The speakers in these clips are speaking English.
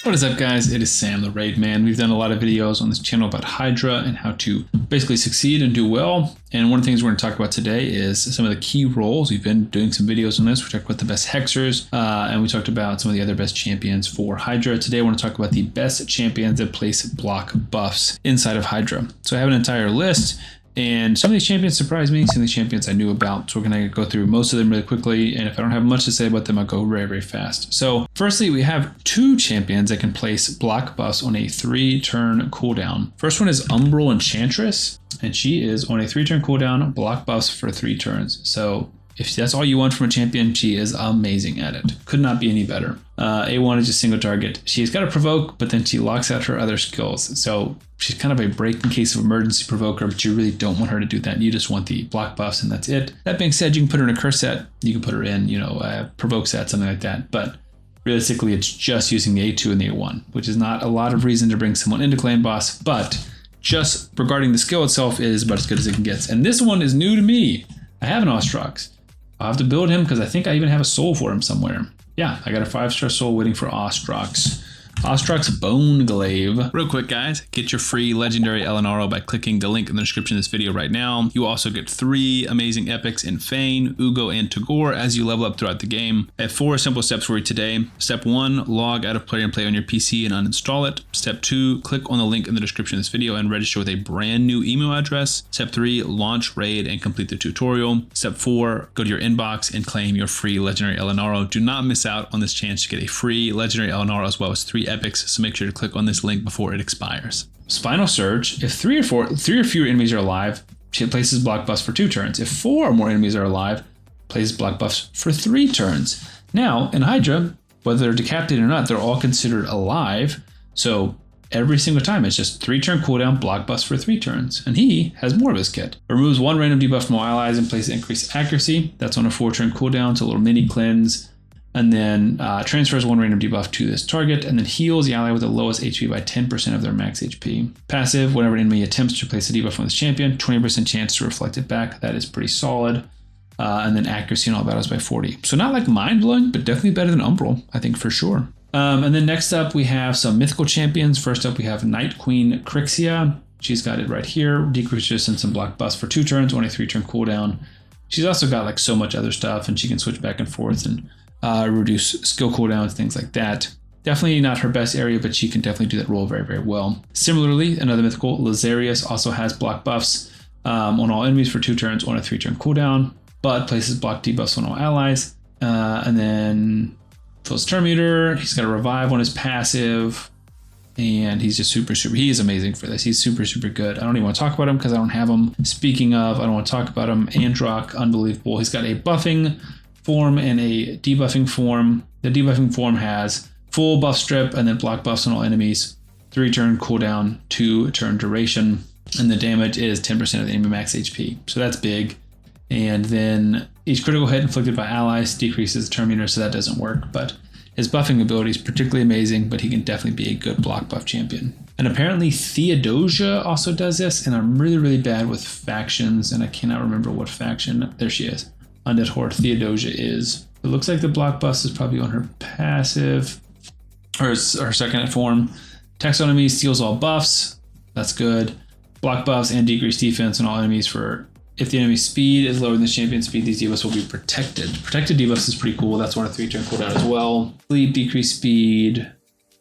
What is up, guys? It is Sam the Raid Man. We've done a lot of videos on this channel about Hydra and how to basically succeed and do well. And one of the things we're going to talk about today is some of the key roles. We've been doing some videos on this. We talked about the best hexers and we talked about some of the other best champions for Hydra. Today I want to talk about the best champions that place block buffs inside of Hydra. So I have an entire list. And some of these champions surprised me, some of these champions I knew about. So we're going to go through most of them really quickly. And if I don't have much to say about them, I'll go very, very fast. So firstly, we have two champions that can place block buffs on a 3-turn cooldown. First one is Umbral Enchantress, and she is on a 3-turn cooldown, block buffs for 3 turns. So if that's all you want from a champion, she is amazing at it. Could not be any better. A1 is just single target. She's got to provoke, but then she locks out her other skills. So she's kind of a break in case of emergency provoker, but you really don't want her to do that. You just want the block buffs and that's it. That being said, you can put her in a curse set. You can put her in, a provoke set, something like that. But realistically, it's just using the A2 and the A1, which is not a lot of reason to bring someone into Clan Boss, but just regarding the skill itself, it is about as good as it can get. And this one is new to me. I have an Ostrox. I'll have to build him because I think I even have a soul for him somewhere. Yeah, I got a 5-star soul waiting for Ostrox. Ostrox Bone Glaive. Real quick, guys, get your free legendary Elenaro by clicking the link in the description of this video right now. You also get 3 amazing epics in Fane, Ugo, and Tagore as you level up throughout the game. I have 4 simple steps for you today. Step 1, log out of Player and Play on your PC and uninstall it. Step 2, click on the link in the description of this video and register with a brand new email address. Step 3, launch Raid and complete the tutorial. Step 4, go to your inbox and claim your free legendary Elenaro. Do not miss out on this chance to get a free legendary Elenaro as well as 3 epics, so make sure to click on this link before it expires. Spinal Surge. If 3 or fewer enemies are alive, it places block buffs for 2 turns. If 4 or more enemies are alive, places block buffs for 3 turns. Now, in Hydra, whether they're decapitated or not, they're all considered alive. So every single time, it's just 3-turn cooldown, block buffs for 3 turns. And he has more of his kit. Removes 1 random debuff from all allies and places increased accuracy. That's on a 4-turn cooldown, so a little mini cleanse. And then transfers 1 random debuff to this target, and then heals the ally with the lowest HP by 10% of their max HP. Passive, whenever an enemy attempts to place a debuff on this champion, 20% chance to reflect it back. That is pretty solid. And then accuracy in all battles by 40. So not like mind-blowing, but definitely better than Umbral, I think for sure. And then next up, we have some mythical champions. First up, we have Night Queen Crixia. She's got it right here. Decrease resistance and block buffs for 2 turns on a 3-turn cooldown. She's also got like so much other stuff, and she can switch back and forth and reduce skill cooldowns, things like that. Definitely not her best area, but she can definitely do that role very, very well. Similarly, another mythical, Lazarius, also has block buffs on all enemies for 2 turns on a 3-turn cooldown, but places block debuffs on all allies. And then fills turn meter. He's got a revive on his passive, and he's just super, he is amazing for this. He's super, super good. I don't even want to talk about him because I don't have him. Speaking of, I don't want to talk about him. Androck, unbelievable. He's got a buffing form and a debuffing form. The debuffing form has full buff strip and then block buffs on all enemies, 3-turn cooldown, 2-turn duration, and the damage is 10% of the enemy max HP. So that's big. And then each critical hit inflicted by allies decreases the turn meter, so that doesn't work. But his buffing ability is particularly amazing, but he can definitely be a good block buff champion. And apparently Theodosia also does this, and I'm really, really bad with factions, and I cannot remember what faction. There she is. Undead Horde Theodosia is. It looks like the block buff is probably on her passive, or her second form. Text on enemies, steals all buffs. That's good. Block buffs and decreased defense on all enemies for if the enemy's speed is lower than the champion's speed, these debuffs will be protected. Protected debuffs is pretty cool. That's on a 3-turn cooldown as well. Sleep, decreased speed,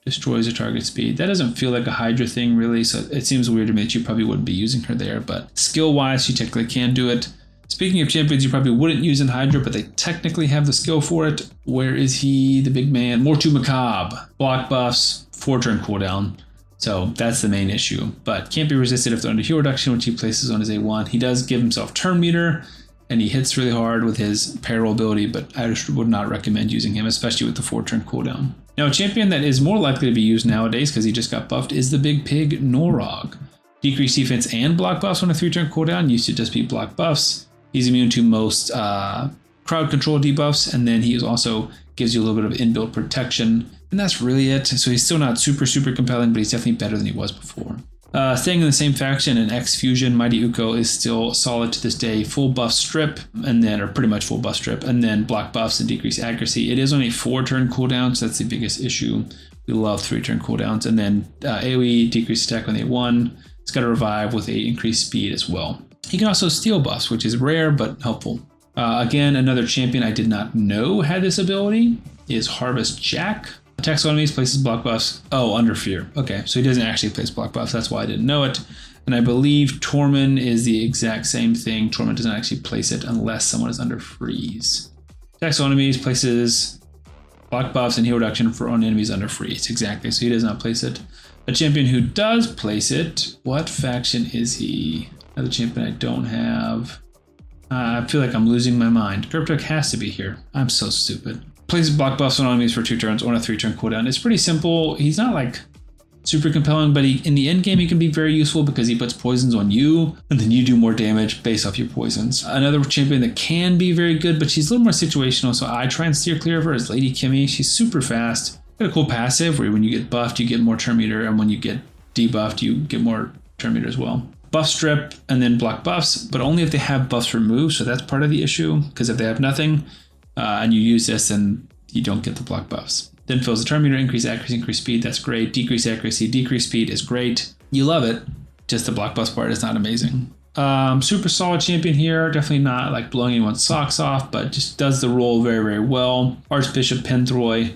destroys a target speed. That doesn't feel like a Hydra thing really, so it seems weird to me that you probably wouldn't be using her there, but skill-wise, she technically can do it. Speaking of champions you probably wouldn't use in Hydra, but they technically have the skill for it. Where is he, the big man? Mortu Macabre. Block buffs, 4-turn cooldown. So that's the main issue. But can't be resisted if they're under heal reduction, which he places on his A1. He does give himself turn meter, and he hits really hard with his parry ability, but I just would not recommend using him, especially with the 4-turn cooldown. Now, a champion that is more likely to be used nowadays, because he just got buffed, is the big pig Norog. Decreased defense and block buffs on a 3-turn cooldown. Used to just be block buffs. He's immune to most crowd control debuffs, and then he also gives you a little bit of inbuilt protection, and that's really it. So he's still not super, super compelling, but he's definitely better than he was before. Staying in the same faction in X Fusion, Mighty Uko is still solid to this day. Full buff strip, and then, or pretty much full buff strip, and then block buffs and decrease accuracy. It is only 4-turn cooldowns, so that's the biggest issue. We love 3-turn cooldowns. And then AoE, decrease attack on the A1. It's got a revive with a increased speed as well. He can also steal buffs, which is rare but helpful. Again, another champion I did not know had this ability is Harvest Jack. Attacks enemies, places block buffs. Oh, under fear. Okay, so he doesn't actually place block buffs. That's why I didn't know it. And I believe Tormund is the exact same thing. Tormund doesn't actually place it unless someone is under freeze. Attacks enemies, places block buffs and heal reduction for on enemies under freeze. Exactly, so he does not place it. A champion who does place it, what faction is he? Another champion I don't have. I feel like I'm losing my mind. Cryptic has to be here. I'm so stupid. Places block buffs on enemies for 2 turns on a 3-turn cooldown. It's pretty simple. He's not like super compelling, but in the end game he can be very useful because he puts poisons on you and then you do more damage based off your poisons. Another champion that can be very good, but she's a little more situational, so I try and steer clear of her, is Lady Kimmy. She's super fast. Got a cool passive where when you get buffed you get more turn meter, and when you get debuffed you get more turn meter as well. Buff strip and then block buffs, but only if they have buffs removed, so that's part of the issue, because if they have nothing and you use this, then you don't get the block buffs. Then fills the turn meter, increase accuracy, increase speed, that's great. Decrease accuracy, decrease speed is great. You love it, just the block buffs part is not amazing. Super solid champion here, definitely not like blowing anyone's socks off, but just does the role very, very well. Archbishop Penthroy.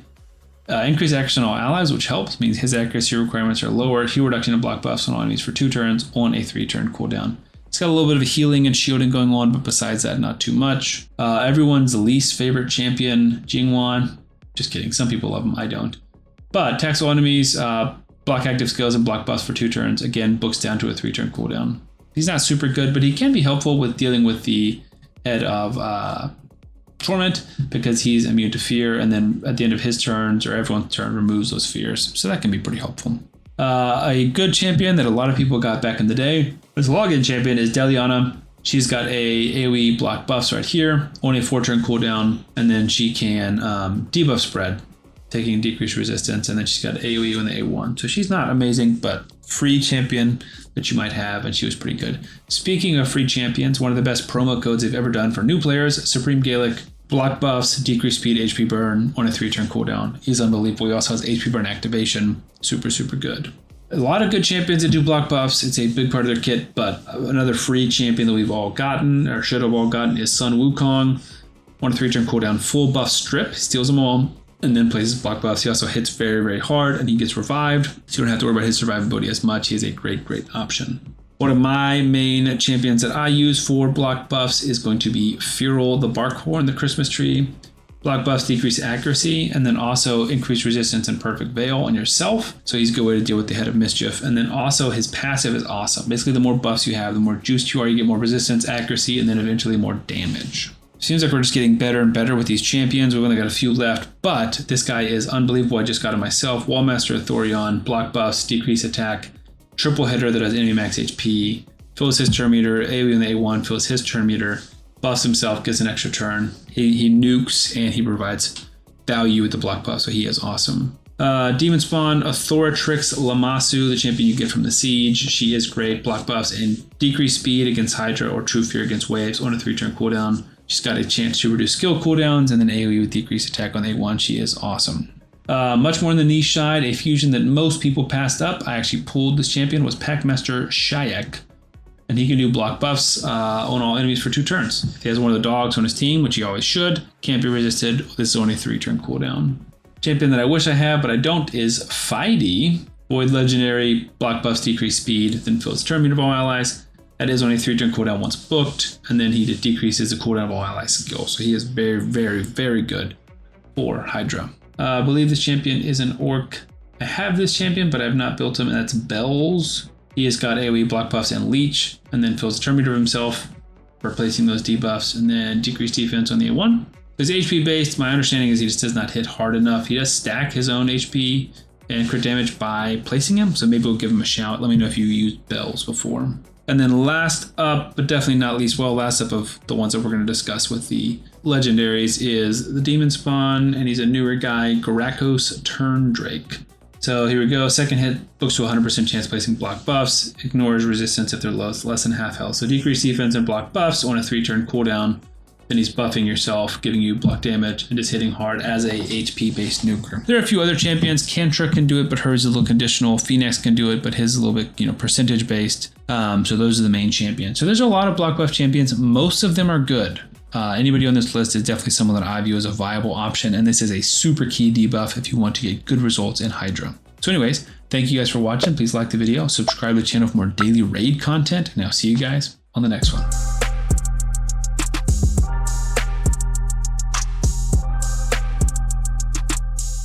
Increase accuracy on all allies, which helps, means his accuracy requirements are lower. Heal reduction and block buffs on all enemies for 2 turns on a 3-turn cooldown. It's got a little bit of healing and shielding going on, but besides that, not too much. Everyone's least favorite champion, Jingwan. Just kidding, some people love him, I don't. But attacks all enemies, block active skills and block buffs for 2 turns. Again, books down to a 3-turn cooldown. He's not super good, but he can be helpful with dealing with the head of Torment, because he's immune to fear, and then at the end of his turns or everyone's turn removes those fears, so that can be pretty helpful. A good champion that a lot of people got back in the day, this login champion, is Deliana. She's got a AoE block buffs right here, only a 4-turn cooldown, and then she can debuff spread, taking decreased resistance, and then she's got AoE on the A1. So she's not amazing, but free champion that you might have, and she was pretty good. Speaking of free champions, one of the best promo codes they've ever done for new players, Supreme Gaelic, block buffs, decreased speed, HP burn on a 3-turn cooldown. He's unbelievable. He also has HP burn activation. Super, super good. A lot of good champions that do block buffs. It's a big part of their kit, but another free champion that we've all gotten, or should have all gotten, is Sun Wukong. On a 3-turn cooldown, full buff strip, steals them all, and then places block buffs. He also hits very, very hard, and he gets revived, so you don't have to worry about his survivability as much. He is a great, great option. One of my main champions that I use for block buffs is going to be Feral the Barkhorn, the Christmas tree. Block buffs decrease accuracy, and then also increase resistance and perfect veil on yourself. So he's a good way to deal with the Head of Mischief. And then also his passive is awesome. Basically, the more buffs you have, the more juiced you are, you get more resistance, accuracy, and then eventually more damage. Seems like we're just getting better and better with these champions. We've only got a few left, but this guy is unbelievable. I just got him myself. Wallmaster Thorion, block buffs, decrease attack, triple hitter that does enemy max HP, fills his turn meter, AoE on the A1, fills his turn meter, buffs himself, gets an extra turn. He nukes and he provides value with the block buff, so he is awesome. Demon Spawn, Authoritrix Lamasu, the champion you get from the Siege. She is great. Block buffs and decreased speed against Hydra or True Fear against waves on a 3-turn cooldown. She's got a chance to reduce skill cooldowns, and then AoE with decreased attack on the A1. She is awesome. Much more on the niche side, a fusion that most people passed up. I actually pulled this champion, was Packmaster Shayak, and he can do block buffs on all enemies for 2 turns. If he has one of the dogs on his team, which he always should, can't be resisted. This is only a 3-turn cooldown. Champion that I wish I had, but I don't, is Fidey. Void Legendary, block buffs, decrease speed, then fills turn meter of all allies. That is only 3-turn cooldown once booked, and then he decreases the cooldown of all allies skill. So he is very, very, very good for Hydra. I believe this champion is an orc. I have this champion, but I have not built him, and that's Bells. He has got AoE, block buffs, and leech, and then fills the turn meter of himself, replacing those debuffs, and then decreased defense on the A1. His HP based, my understanding is he just does not hit hard enough. He does stack his own HP and crit damage by placing him, so maybe we'll give him a shout. Let me know if you used Bells before. And then last up, but definitely not least, well, last up of the ones that we're going to discuss with the legendaries is the Demon Spawn, and he's a newer guy, Garakos Turndrake. So here we go. Second hit books to 100% chance placing block buffs. Ignores resistance if they're less than half health. So decrease defense and block buffs on a 3-turn cooldown. Then he's buffing yourself, giving you block damage, and just hitting hard as a HP-based nuker. There are a few other champions. Kantra can do it, but hers is a little conditional. Phoenix can do it, but his is a little bit, percentage-based. So those are the main champions. So there's a lot of block buff champions. Most of them are good. Anybody on this list is definitely someone that I view as a viable option, and this is a super key debuff if you want to get good results in Hydra. So anyways, thank you guys for watching. Please like the video, subscribe to the channel for more daily raid content, and I'll see you guys on the next one.